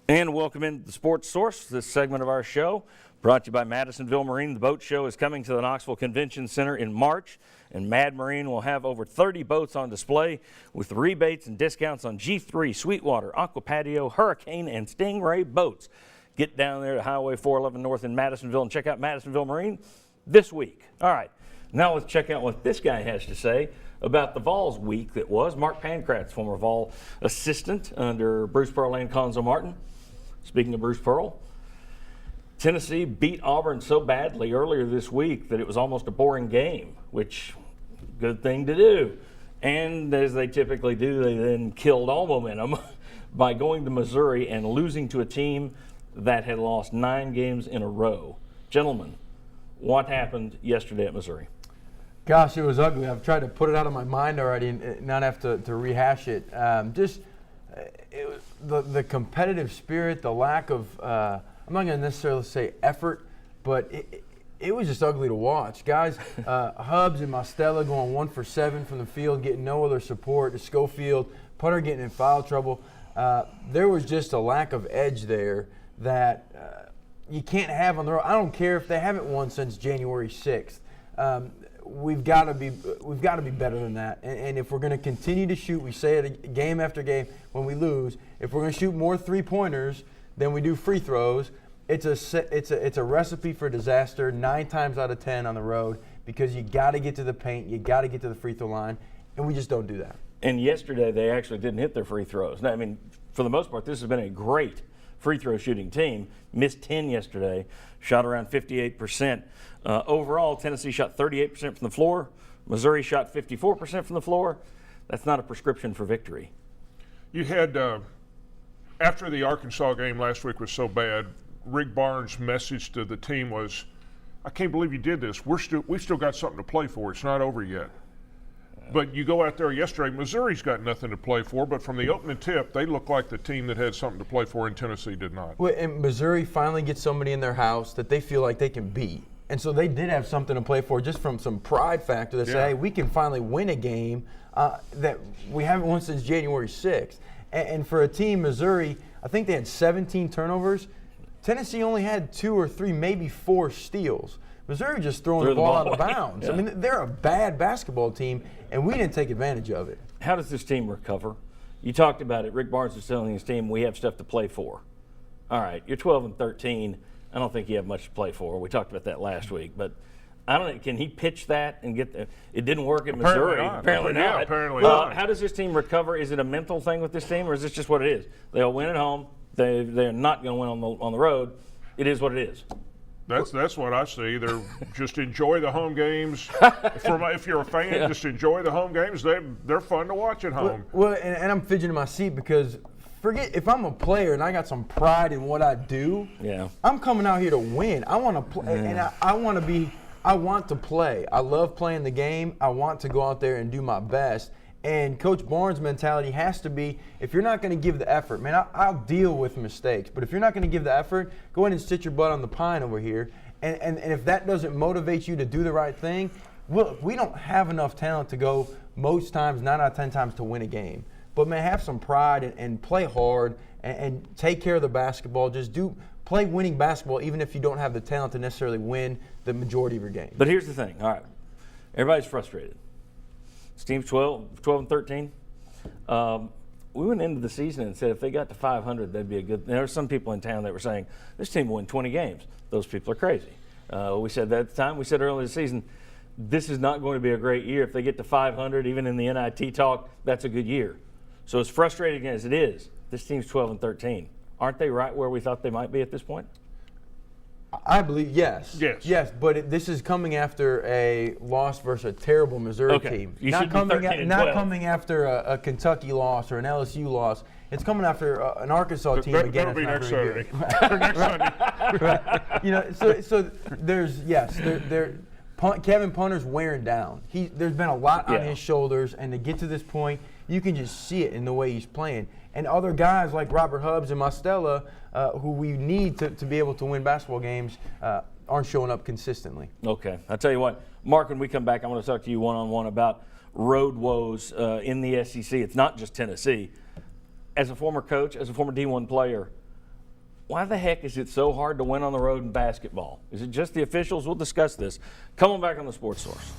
And welcome into the Sports Source, this segment of our show, brought to you by Madisonville Marine. The boat show is coming to the Knoxville Convention Center in March, and Mad Marine will have over 30 boats on display with rebates and discounts on G3, Sweetwater, Aqua Patio, Hurricane, and Stingray boats. Get down there to Highway 411 North in Madisonville and check out Madisonville Marine this week. All right, now let's check out what this guy has to say about the Vols week that was. Mark Pankratz, former Vol assistant under Bruce Pearl and Conzo Martin. Speaking of Bruce Pearl, Tennessee beat Auburn so badly earlier this week that it was almost a boring game, which good thing to do. And as they typically do, they then killed all momentum by going to Missouri and losing to a team that had lost 9 games in a row. Gentlemen, what happened yesterday at Missouri? Gosh, it was ugly. I've tried to put it out of my mind already and not have to rehash it. It was the competitive spirit, the lack of, I'm not going to necessarily say effort, but it was just ugly to watch. Guys, Hubbs and Mostella going 1 for 7 from the field, getting no other support. Schofield, punter getting in foul trouble. There was just a lack of edge there that you can't have on the road. I don't care if they haven't won since January 6th. We've got to be better than that. And if we're going to continue to shoot, we say it game after game when we lose. If we're going to shoot more 3-pointers than we do free throws, it's a recipe for disaster 9 times out of 10 on the road, because you got to get to the paint, you got to get to the free throw line, and we just don't do that. And yesterday they actually didn't hit their free throws. Now, I mean, for the most part, this has been a great free throw shooting team. Missed 10 yesterday, shot around 58%. Overall, Tennessee shot 38% from the floor. Missouri shot 54% from the floor. That's not a prescription for victory. You had, after the Arkansas game last week was so bad, Rick Barnes' message to the team was, I can't believe you did this. We've still got something to play for. It's not over yet. But you go out there yesterday, Missouri's got nothing to play for, but from the opening tip, they look like the team that had something to play for, and Tennessee did not. Well, and Missouri finally gets somebody in their house that they feel like they can beat. And so they did have something to play for, just from some pride factor that say, hey, we can finally win a game that we haven't won since January 6th. And for a team, Missouri, I think they had 17 turnovers. Tennessee only had 2 or 3, maybe 4 steals. Missouri just throwing the ball out of bounds. Yeah. I mean, they're a bad basketball team, and we didn't take advantage of it. How does this team recover? You talked about it. Rick Barnes was telling his team, we have stuff to play for. All right, you're 12-13. I don't think you have much to play for. We talked about that last week, but I don't know. Can he pitch that and get the? It didn't work at Missouri. Apparently not. Apparently not. How does this team recover? Is it a mental thing with this team, or is this just what it is? They'll win at home. They're not going to win on the road. It is what it is. That's what I see. They're just enjoy the home games. If you're a fan, just enjoy the home games. They're fun to watch at home. Well, and I'm fidgeting in my seat because. Forget if I'm a player and I got some pride in what I do. Yeah, I'm coming out here to win. I want to play, and I want to play. I love playing the game. I want to go out there and do my best. And Coach Barnes' mentality has to be: if you're not going to give the effort, man, I'll deal with mistakes. But if you're not going to give the effort, go ahead and sit your butt on the pine over here. And if that doesn't motivate you to do the right thing, we don't have enough talent to go most times, 9 out of 10 times, to win a game. But, man, have some pride and play hard and take care of the basketball. Just play winning basketball, even if you don't have the talent to necessarily win the majority of your games. But here's the thing. All right, everybody's frustrated. This team's 12-13. We went into the season and said if they got to 500, that'd be a good. There were some people in town that were saying this team will win 20 games. Those people are crazy. We said that at the time. We said earlier this season, this is not going to be a great year. If they get to 500, even in the NIT talk, that's a good year. So as frustrating as it is, this team's 12-13. Aren't they right where we thought they might be at this point? I believe yes. Yes. But this is coming after a loss versus a terrible Missouri team. Not coming after a Kentucky loss or an LSU loss. It's coming after an Arkansas team again. That'll be next Saturday. Next So Sunday. there's Kevin Punter's wearing down. There's been a lot on his shoulders, and to get to this point, you can just see it in the way he's playing. And other guys like Robert Hubbs and Mostella, who we need to be able to win basketball games, aren't showing up consistently. Okay. I'll tell you what, Mark, when we come back, I want to talk to you one-on-one about road woes in the SEC. It's not just Tennessee. As a former coach, as a former D1 player, Why the heck is it so hard to win on the road in basketball? Is it just the officials? We'll discuss this. Come on back on the Sports Source.